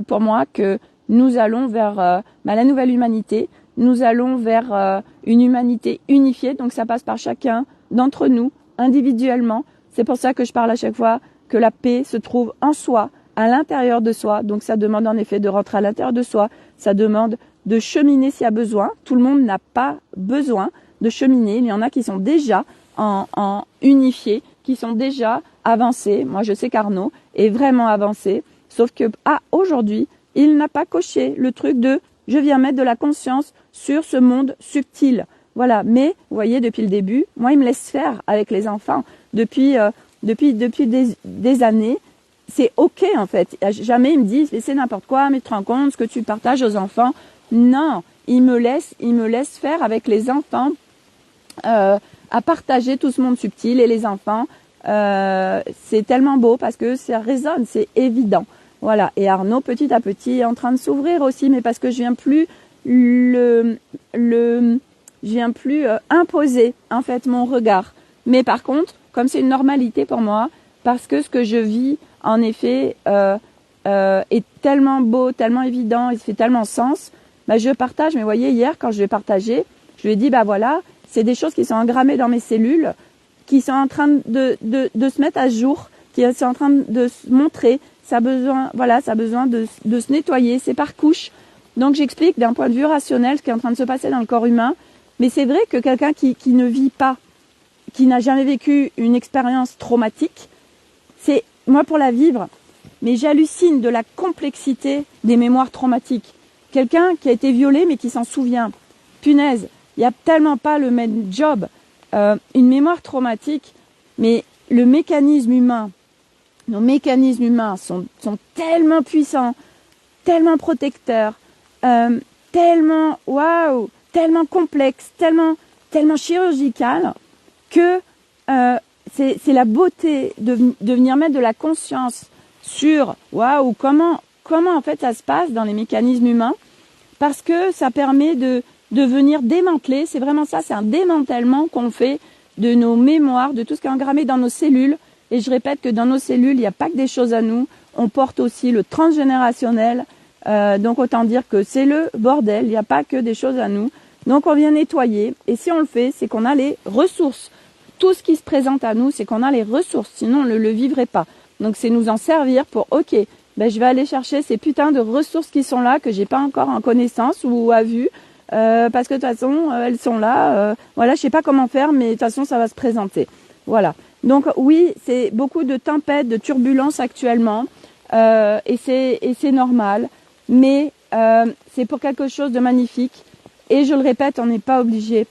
pour moi que nous allons vers la nouvelle humanité. Nous allons vers une humanité unifiée. Donc ça passe par chacun d'entre nous, individuellement. C'est pour ça que je parle à chaque fois que la paix se trouve en soi, à l'intérieur de soi. Donc ça demande en effet de rentrer à l'intérieur de soi. Ça demande de cheminer s'il y a besoin. Tout le monde n'a pas besoin de cheminer. Il y en a qui sont déjà en unifiés, qui sont déjà avancés. Moi, je sais qu'Arnaud est vraiment avancé. Sauf que aujourd'hui, il n'a pas coché le truc de « je viens mettre de la conscience sur ce monde subtil ». Voilà. Mais, vous voyez, depuis le début, moi, il me laisse faire avec les enfants. Depuis des années, c'est OK, en fait. Jamais il me dit « c'est n'importe quoi, mais tu te rends compte ce que tu partages aux enfants ». Non, il me laisse faire avec les enfants à partager tout ce monde subtil et les enfants. C'est tellement beau parce que ça résonne, c'est évident. Voilà. Et Arnaud, petit à petit, est en train de s'ouvrir aussi, mais parce que je viens plus imposer en fait mon regard. Mais par contre, comme c'est une normalité pour moi, parce que ce que je vis, en effet, est tellement beau, tellement évident, il fait tellement sens. Je partage. Mais vous voyez, hier, quand je l'ai partagé, je lui ai dit, voilà, c'est des choses qui sont engrammées dans mes cellules, qui sont en train de se mettre à jour, qui sont en train de se montrer. Ça a besoin de se nettoyer, c'est par couche. Donc j'explique d'un point de vue rationnel ce qui est en train de se passer dans le corps humain. Mais c'est vrai que quelqu'un qui ne vit pas, qui n'a jamais vécu une expérience traumatique, c'est, moi pour la vivre, mais j'hallucine de la complexité des mémoires traumatiques. Quelqu'un qui a été violé mais qui s'en souvient. Punaise, il n'y a tellement pas le même job. Une mémoire traumatique, mais le mécanisme humain, nos mécanismes humains sont tellement puissants, tellement protecteurs, tellement complexes, tellement chirurgicales que c'est la beauté de venir mettre de la conscience sur comment en fait ça se passe dans les mécanismes humains, parce que ça permet de venir démanteler, c'est vraiment ça, c'est un démantèlement qu'on fait de nos mémoires, de tout ce qui est engrammé dans nos cellules. Et je répète que dans nos cellules, il n'y a pas que des choses à nous, on porte aussi le transgénérationnel, donc autant dire que c'est le bordel, il n'y a pas que des choses à nous. Donc on vient nettoyer, et si on le fait, c'est qu'on a les ressources. Tout ce qui se présente à nous, c'est qu'on a les ressources, sinon on ne le vivrait pas. Donc c'est nous en servir pour, ok, je vais aller chercher ces putains de ressources qui sont là, que j'ai pas encore en connaissance ou à vue, parce que de toute façon, elles sont là. Je sais pas comment faire, mais de toute façon, ça va se présenter. Voilà. Donc oui, c'est beaucoup de tempêtes, de turbulences actuellement, et c'est normal, mais c'est pour quelque chose de magnifique. Et je le répète, on n'est pas obligé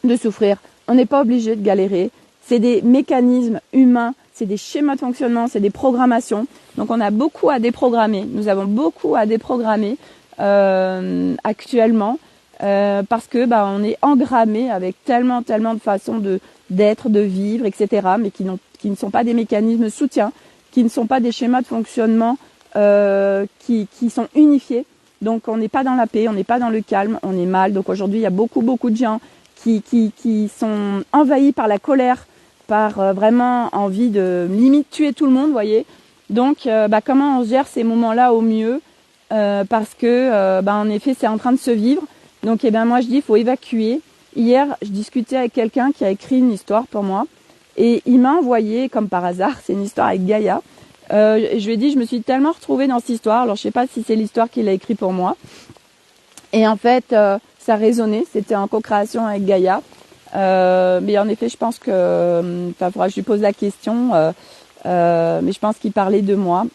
de souffrir, on n'est pas obligé de galérer. C'est des mécanismes humains, c'est des schémas de fonctionnement, c'est des programmations. Donc on a beaucoup à déprogrammer. Nous avons beaucoup à déprogrammer actuellement. Parce que on est engrammé avec tellement de façons d'être, de vivre, etc., mais qui ne sont pas des mécanismes de soutien, qui ne sont pas des schémas de fonctionnement qui sont unifiés. Donc on n'est pas dans la paix, on n'est pas dans le calme, on est mal. Donc aujourd'hui il y a beaucoup de gens qui sont envahis par la colère, par vraiment envie de limite tuer tout le monde, voyez. Donc comment on gère ces moments-là au mieux, parce que en effet c'est en train de se vivre. Donc moi je dis il faut évacuer. Hier je discutais avec quelqu'un qui a écrit une histoire pour moi et il m'a envoyé, comme par hasard, c'est une histoire avec Gaïa. Je lui ai dit je me suis tellement retrouvée dans cette histoire, alors je sais pas si c'est l'histoire qu'il a écrit pour moi. Et en fait ça résonnait, c'était en co-création avec Gaïa. Mais en effet je pense que faudra que je lui pose la question, mais je pense qu'il parlait de moi.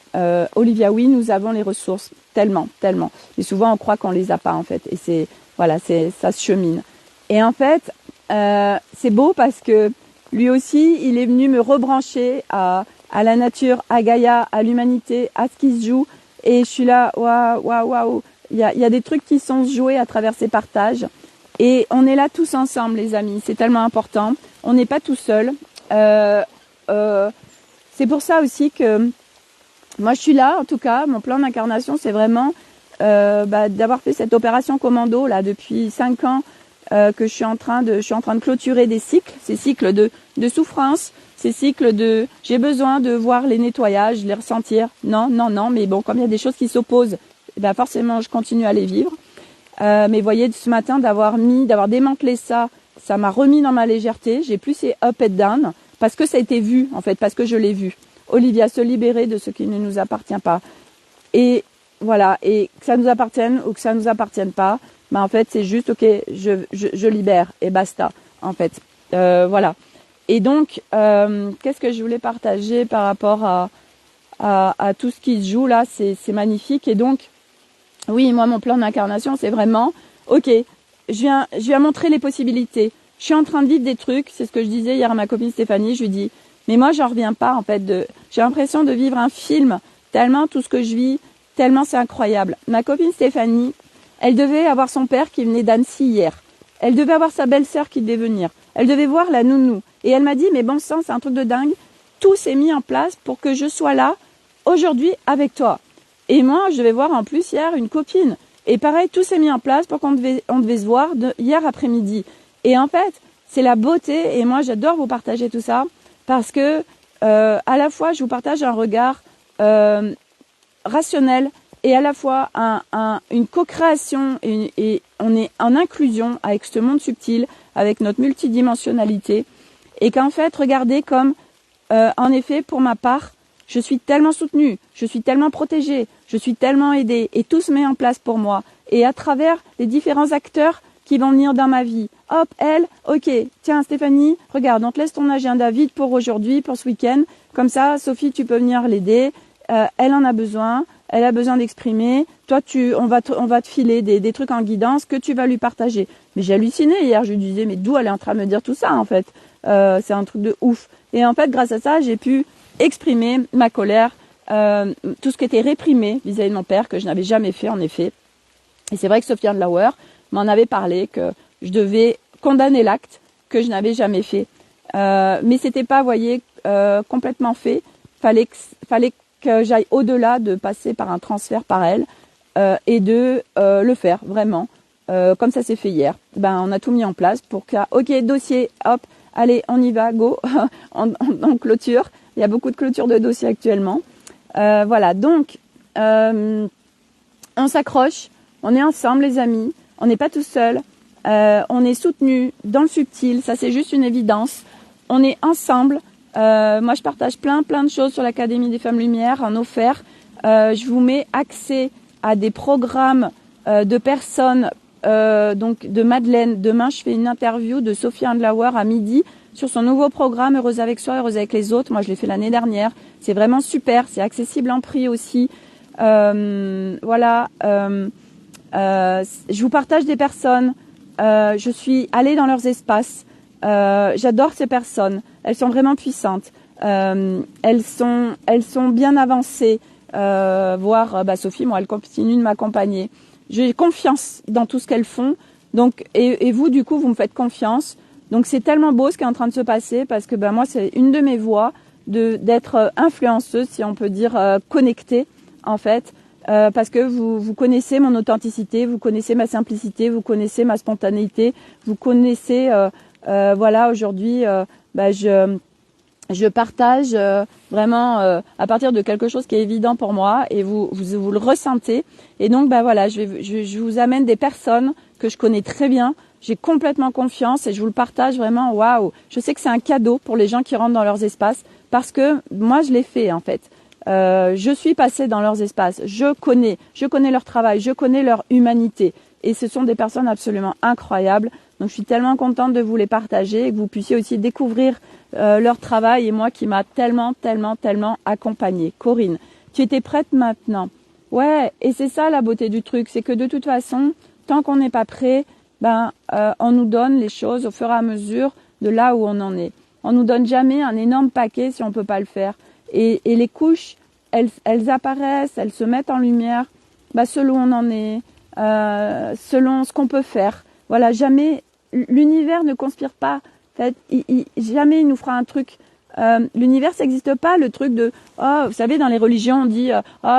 Olivia, oui, nous avons les ressources, tellement. Et souvent on croit qu'on les a pas en fait, et ça se chemine. Et en fait c'est beau parce que lui aussi il est venu me rebrancher à la nature, à Gaïa, à l'humanité, à ce qui se joue, et je suis là, waouh, il y a des trucs qui sont joués à travers ces partages. Et on est là tous ensemble, les amis. C'est tellement important. On n'est pas tout seul. C'est pour ça aussi que moi, je suis là. En tout cas, mon plan d'incarnation, c'est vraiment d'avoir fait cette opération commando là depuis 5 ans que je suis en train de clôturer des cycles, ces cycles de souffrance, ces cycles de j'ai besoin de voir les nettoyages, les ressentir. Non, mais bon, comme il y a des choses qui s'opposent, forcément, je continue à les vivre. Mais voyez, ce matin, d'avoir démantelé ça m'a remis dans ma légèreté. J'ai plus ces up et down parce que ça a été vu, en fait, parce que je l'ai vu. Olivia, se libérer de ce qui ne nous appartient pas. Et voilà, et que ça nous appartienne ou que ça nous appartienne pas, en fait, c'est juste, ok, je libère et basta, en fait. Voilà. Et donc, qu'est-ce que je voulais partager par rapport à tout ce qui se joue là, c'est magnifique. Et donc, oui, moi, mon plan d'incarnation, c'est vraiment, ok, je viens montrer les possibilités. Je suis en train de vivre des trucs, c'est ce que je disais hier à ma copine Stéphanie, je lui dis, mais moi, j'en reviens pas, en fait, j'ai l'impression de vivre un film, tellement tout ce que je vis, tellement c'est incroyable. Ma copine Stéphanie, elle devait avoir son père qui venait d'Annecy hier. Elle devait avoir sa belle-sœur qui devait venir. Elle devait voir la nounou. Et elle m'a dit, mais bon sang, c'est un truc de dingue. Tout s'est mis en place pour que je sois là, aujourd'hui, avec toi. Et moi, je devais voir en plus hier une copine. Et pareil, tout s'est mis en place pour qu'on devait se voir hier après-midi. Et en fait, c'est la beauté. Et moi, j'adore vous partager tout ça. Parce que, à la fois, je vous partage un regard rationnel et à la fois une co-création et on est en inclusion avec ce monde subtil, avec notre multidimensionnalité. Et qu'en fait, regardez comme, en effet, pour ma part, je suis tellement soutenue, je suis tellement protégée, je suis tellement aidée et tout se met en place pour moi. Et à travers les différents acteurs qui vont venir dans ma vie. Hop, elle, ok, tiens Stéphanie, regarde, on te laisse ton agenda vide pour aujourd'hui, pour ce week-end. Comme ça, Sophie, tu peux venir l'aider. Elle en a besoin, elle a besoin d'exprimer. Toi, on va te filer des trucs en guidance que tu vas lui partager. Mais j'ai halluciné hier, je lui disais, mais d'où elle est en train de me dire tout ça en fait. C'est un truc de ouf. Et en fait, grâce à ça, j'ai pu exprimer ma colère, tout ce qui était réprimé vis-à-vis de mon père, que je n'avais jamais fait en effet. Et c'est vrai que Sophie Andlauer m'en avait parlé, que je devais condamner l'acte que je n'avais jamais fait. Mais c'était pas, vous voyez, complètement fait. Fallait que j'aille au-delà de passer par un transfert par elle et de le faire vraiment, comme ça s'est fait hier. On a tout mis en place pour que, ok, dossier, hop, allez, on y va, go, on clôture. Il y a beaucoup de clôtures de dossiers actuellement. Voilà, donc on s'accroche, on est ensemble les amis, on n'est pas tout seul, on est soutenu dans le subtil, ça c'est juste une évidence. On est ensemble. Moi je partage plein de choses sur l'Académie des Femmes Lumière en offert. Je vous mets accès à des programmes de personnes, donc de Madeleine. Demain je fais une interview de Sophie Andlauer à midi sur son nouveau programme Heureuse avec soi, heureuse avec les autres. Moi je l'ai fait l'année dernière. C'est vraiment super, c'est accessible en prix aussi. Voilà. Je vous partage des personnes. Je suis allée dans leurs espaces. J'adore ces personnes. Elles sont vraiment puissantes. Elles sont bien avancées. Voire Sophie, moi, elle continue de m'accompagner. J'ai confiance dans tout ce qu'elles font. Donc, et vous, du coup, vous me faites confiance. Donc, c'est tellement beau ce qui est en train de se passer parce que moi, c'est une de mes voies d'être influenceuse, si on peut dire connectée, en fait. Parce que vous connaissez mon authenticité, vous connaissez ma simplicité, vous connaissez ma spontanéité, vous connaissez, voilà, aujourd'hui, je partage vraiment à partir de quelque chose qui est évident pour moi et vous le ressentez. Et donc, voilà, je vous amène des personnes que je connais très bien. J'ai complètement confiance et je vous le partage vraiment. Waouh! Je sais que c'est un cadeau pour les gens qui rentrent dans leurs espaces parce que moi, je l'ai fait en fait. Je suis passée dans leurs espaces, je connais leur travail, je connais leur humanité et ce sont des personnes absolument incroyables. Donc je suis tellement contente de vous les partager et que vous puissiez aussi découvrir leur travail et moi qui m'a tellement accompagnée. Corinne, tu étais prête maintenant? Ouais, et c'est ça la beauté du truc, c'est que de toute façon, tant qu'on n'est pas prêt, on nous donne les choses au fur et à mesure de là où on en est. On nous donne jamais un énorme paquet si on peut pas le faire. Et les couches, elles apparaissent, elles se mettent en lumière selon où on en est, selon ce qu'on peut faire. Voilà, jamais, l'univers ne conspire pas. En fait, jamais il nous fera un truc. L'univers, ça n'existe pas, le truc de, oh, vous savez, dans les religions, on dit,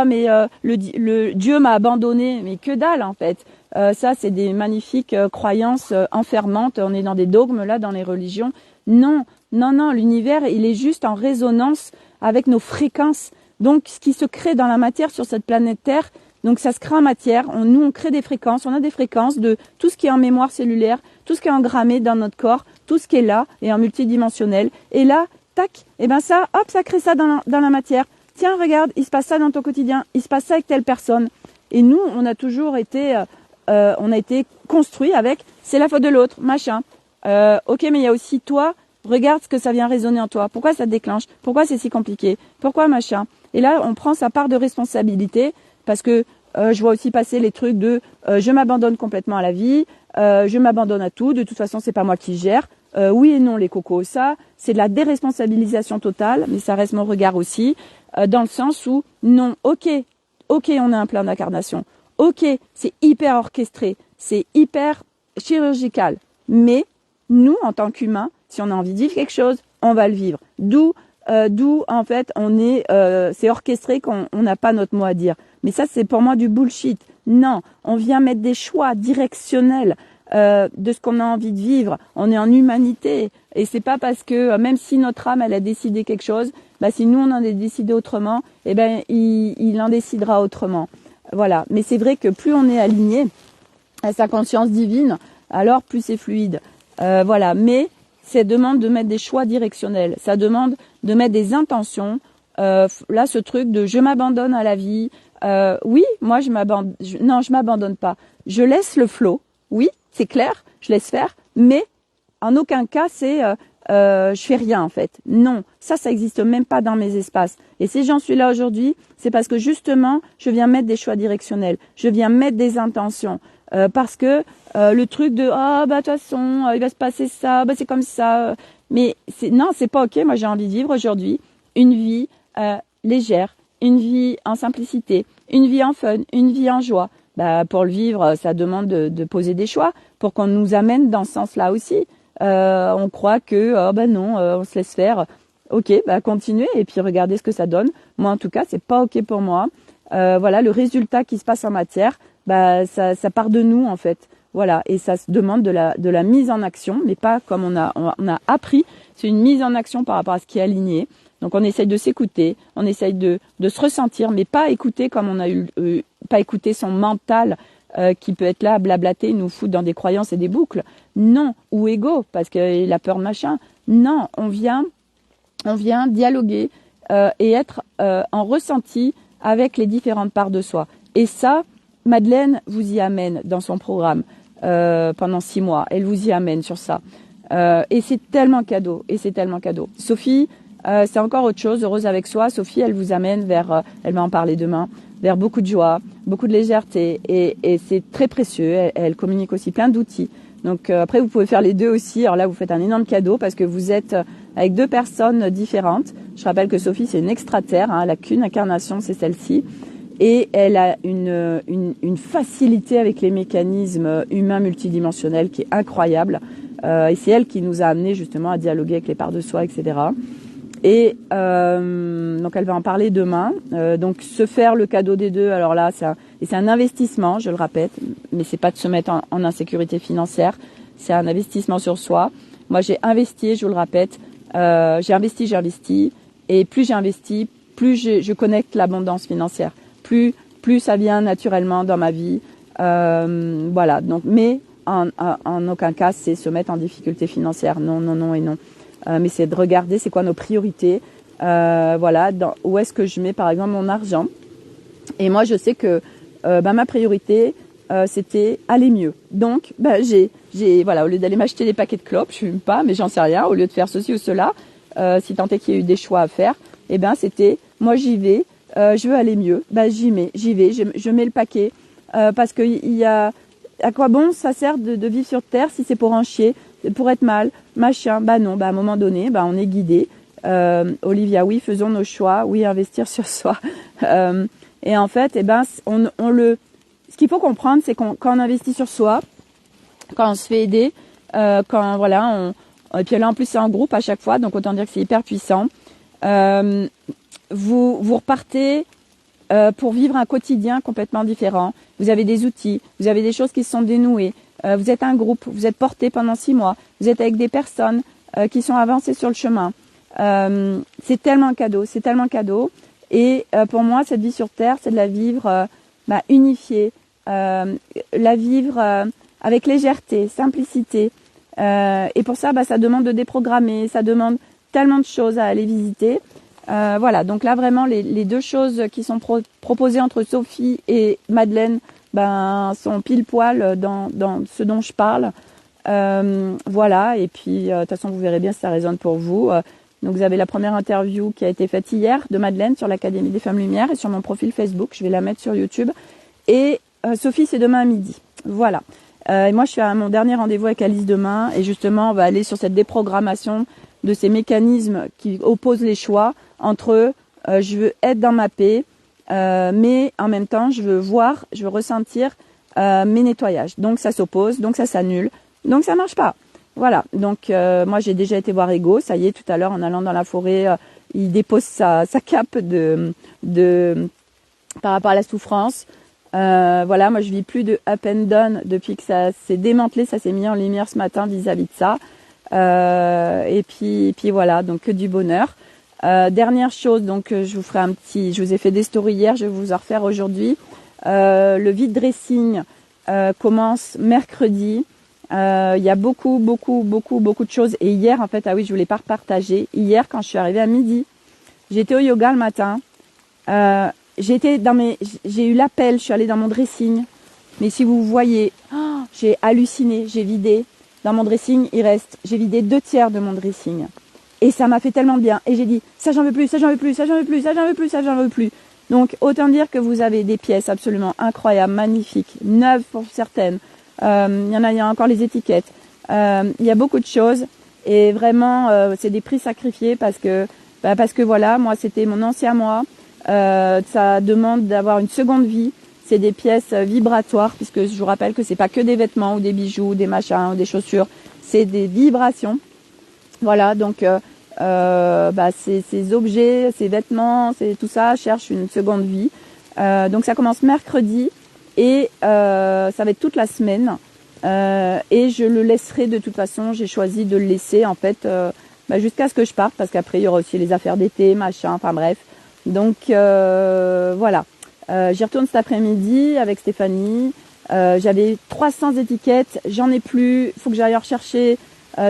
mais le Dieu m'a abandonné. Mais que dalle, en fait. Ça, c'est des magnifiques croyances enfermantes. On est dans des dogmes, là, dans les religions. Non, l'univers, il est juste en résonance avec nos fréquences. Donc, ce qui se crée dans la matière sur cette planète Terre, donc ça se crée en matière. Nous, on crée des fréquences. On a des fréquences de tout ce qui est en mémoire cellulaire, tout ce qui est engrammé dans notre corps, tout ce qui est là et en multidimensionnel. Et là, tac, et ben ça, hop, ça crée ça dans la matière. Tiens, regarde, il se passe ça dans ton quotidien, il se passe ça avec telle personne. Et nous, on a toujours été, on a été construit avec, c'est la faute de l'autre, machin. Ok, mais il y a aussi toi, regarde ce que ça vient résonner en toi. Pourquoi ça te déclenche? Pourquoi c'est si compliqué? Pourquoi machin? Et là, on prend sa part de responsabilité parce que je vois aussi passer les trucs de je m'abandonne complètement à la vie, je m'abandonne à tout, de toute façon, c'est pas moi qui gère. Oui et non, les cocos, ça, c'est de la déresponsabilisation totale, mais ça reste mon regard aussi, dans le sens où, non, ok, on a un plan d'incarnation, ok, c'est hyper orchestré, c'est hyper chirurgical, mais nous, en tant qu'humains, si on a envie de vivre quelque chose, on va le vivre. D'où en fait, c'est orchestré qu'on n'a pas notre mot à dire. Mais ça, c'est pour moi du bullshit. Non, on vient mettre des choix directionnels de ce qu'on a envie de vivre. On est en humanité. Et c'est pas parce que, même si notre âme, elle a décidé quelque chose, bah, si nous, on en a décidé autrement, eh ben, il en décidera autrement. Voilà. Mais c'est vrai que plus on est aligné à sa conscience divine, alors plus c'est fluide. Voilà. Mais ça demande de mettre des choix directionnels. Ça demande de mettre des intentions. Là, ce truc de je m'abandonne à la vie. Oui, moi, je m'abandonne pas. Je laisse le flow. Oui, c'est clair, je laisse faire. Mais en aucun cas, c'est je fais rien en fait. Non, ça existe même pas dans mes espaces. Et si j'en suis là aujourd'hui, c'est parce que justement, je viens mettre des choix directionnels. Je viens mettre des intentions. Parce que le truc de bah de toute façon il va se passer ça, bah c'est comme ça. Mais c'est pas ok. Moi j'ai envie de vivre aujourd'hui une vie légère, une vie en simplicité, une vie en fun, une vie en joie. Bah pour le vivre, ça demande de poser des choix pour qu'on nous amène dans ce sens-là aussi. On croit que non, on se laisse faire. Ok, bah continuez et puis regardez ce que ça donne. Moi en tout cas c'est pas ok pour moi. Voilà le résultat qui se passe en matière. Bah ça part de nous en fait, voilà, et ça se demande de la mise en action, mais pas comme on a appris. C'est une mise en action par rapport à ce qui est aligné. Donc on essaye de s'écouter, on essaye de se ressentir, mais pas écouter comme on a pas écouter son mental qui peut être là à blablater, nous foutre dans des croyances et des boucles. Non, ou égo parce qu'il a peur de machin. Non, on vient dialoguer et être en ressenti avec les différentes parts de soi. Et ça, Madeleine vous y amène dans son programme pendant 6 mois. Elle vous y amène sur ça. Et c'est tellement cadeau. Sophie, c'est encore autre chose. Heureuse avec soi. Sophie, elle vous amène vers, elle va en parler demain, vers beaucoup de joie, beaucoup de légèreté. Et c'est très précieux. Elle communique aussi plein d'outils. Donc après, vous pouvez faire les deux aussi. Alors là, vous faites un énorme cadeau parce que vous êtes avec 2 personnes différentes. Je rappelle que Sophie, c'est une extraterre. Elle n'a qu'une incarnation, c'est celle-ci. Et elle a une facilité avec les mécanismes humains multidimensionnels qui est incroyable. Et c'est elle qui nous a amené justement à dialoguer avec les parts de soi, etc. Et donc elle va en parler demain. Donc se faire le cadeau des deux, alors là, c'est un investissement, je le répète, mais c'est pas de se mettre en insécurité financière. C'est un investissement sur soi. Moi, j'ai investi, je vous le répète, j'ai investi. Et plus j'ai investi, plus je connecte l'abondance financière. Plus ça vient naturellement dans ma vie. Voilà. Donc, mais en aucun cas, c'est se mettre en difficulté financière. Non et non. Mais c'est de regarder c'est quoi nos priorités. Voilà. Où est-ce que je mets, par exemple, mon argent. Et moi, je sais que ma priorité, c'était aller mieux. Donc, voilà, au lieu d'aller m'acheter des paquets de clopes, je fume pas, mais j'en sais rien. Au lieu de faire ceci ou cela, si tant est qu'il y a eu des choix à faire, c'était, moi, j'y vais. Je veux aller mieux, j'y vais, je mets le paquet parce que à quoi bon ça sert de vivre sur terre si c'est pour en chier, pour être mal, machin. Non, à un moment donné, on est guidé. Olivia, oui, faisons nos choix, oui, investir sur soi. Et en fait, ce qu'il faut comprendre, c'est quand on investit sur soi, quand on se fait aider, quand voilà, et puis là en plus c'est en groupe à chaque fois, donc autant dire que c'est hyper puissant. Vous repartez pour vivre un quotidien complètement différent. Vous avez des outils, vous avez des choses qui se sont dénouées. Vous êtes un groupe, vous êtes porté pendant 6 mois. Vous êtes avec des personnes qui sont avancées sur le chemin. C'est tellement cadeau, c'est tellement cadeau. Et pour moi, cette vie sur Terre, c'est de la vivre unifiée, la vivre avec légèreté, simplicité. Et pour ça, ça demande de déprogrammer, ça demande tellement de choses à aller visiter. Voilà, donc là vraiment les deux choses qui sont proposées entre Sophie et Madeleine sont pile poil dans ce dont je parle. Voilà, et puis de toute façon vous verrez bien si ça résonne pour vous. Donc vous avez la première interview qui a été faite hier de Madeleine sur l'Académie des Femmes Lumière et sur mon profil Facebook, je vais la mettre sur YouTube. Et Sophie c'est demain à midi. Voilà. Et moi je suis à mon dernier rendez-vous avec Alice demain et justement on va aller sur cette déprogrammation de ces mécanismes qui opposent les choix entre je veux être dans ma paix, mais en même temps je veux voir, je veux ressentir mes nettoyages. Donc ça s'oppose, donc ça s'annule, donc ça marche pas. Voilà, donc moi j'ai déjà été voir Ego, ça y est, tout à l'heure en allant dans la forêt, il dépose sa cape par rapport à la souffrance. Voilà, moi je vis plus de up and down depuis que ça s'est démantelé, ça s'est mis en lumière ce matin vis-à-vis de ça. Et puis voilà, donc que du bonheur. Dernière chose, donc je vous ai fait des stories hier, je vais vous en refaire aujourd'hui. Le vide dressing commence mercredi. Il y a beaucoup de choses. Et hier, en fait, je voulais pas repartager. Hier, quand je suis arrivée à midi, j'étais au yoga le matin. J'ai eu l'appel, je suis allée dans mon dressing. Mais si vous voyez, j'ai halluciné, j'ai vidé. Dans mon dressing, j'ai vidé 2/3 de mon dressing. Et ça m'a fait tellement de bien. Et j'ai dit, ça j'en veux plus, ça j'en veux plus, ça j'en veux plus, ça j'en veux plus, ça j'en veux plus. Donc, autant dire que vous avez des pièces absolument incroyables, magnifiques, neuves pour certaines. Il y a encore les étiquettes. Il y a beaucoup de choses. Et vraiment, c'est des prix sacrifiés parce que voilà, moi c'était mon ancien moi. Ça demande d'avoir une seconde vie. C'est des pièces vibratoires, puisque je vous rappelle que c'est pas que des vêtements ou des bijoux, ou des machins ou des chaussures, c'est des vibrations. Voilà, donc ces objets, ces vêtements, tout ça cherche une seconde vie. Donc ça commence mercredi et ça va être toute la semaine. Et je le laisserai de toute façon, j'ai choisi de le laisser en fait jusqu'à ce que je parte, parce qu'après il y aura aussi les affaires d'été, machin, enfin bref. Donc voilà. J'y retourne cet après-midi avec Stéphanie. J'avais 300 étiquettes, j'en ai plus, il faut que j'aille en rechercher.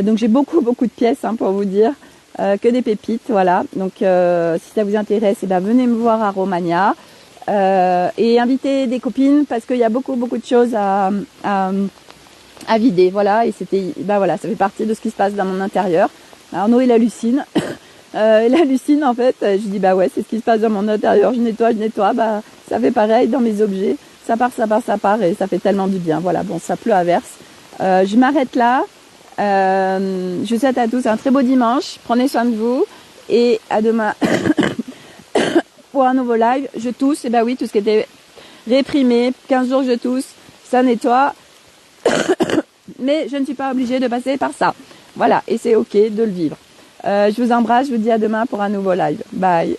Donc j'ai beaucoup de pièces pour vous dire, que des pépites, voilà. Donc si ça vous intéresse, venez me voir à Romagna et invitez des copines parce qu'il y a beaucoup de choses à vider, voilà. Et voilà, ça fait partie de ce qui se passe dans mon intérieur. Arnaud il hallucine. Il hallucine en fait, je dis ouais, c'est ce qui se passe dans mon intérieur, je nettoie, ça fait pareil dans mes objets, ça part et ça fait tellement du bien. Voilà, bon, ça pleut à verse. Je m'arrête là. Je vous souhaite à tous un très beau dimanche, prenez soin de vous et à demain pour un nouveau live. Je tousse, et oui, tout ce qui était réprimé, 15 jours que je tousse, ça nettoie. Mais je ne suis pas obligée de passer par ça. Voilà, et c'est ok de le vivre. Je vous embrasse, je vous dis à demain pour un nouveau live. Bye.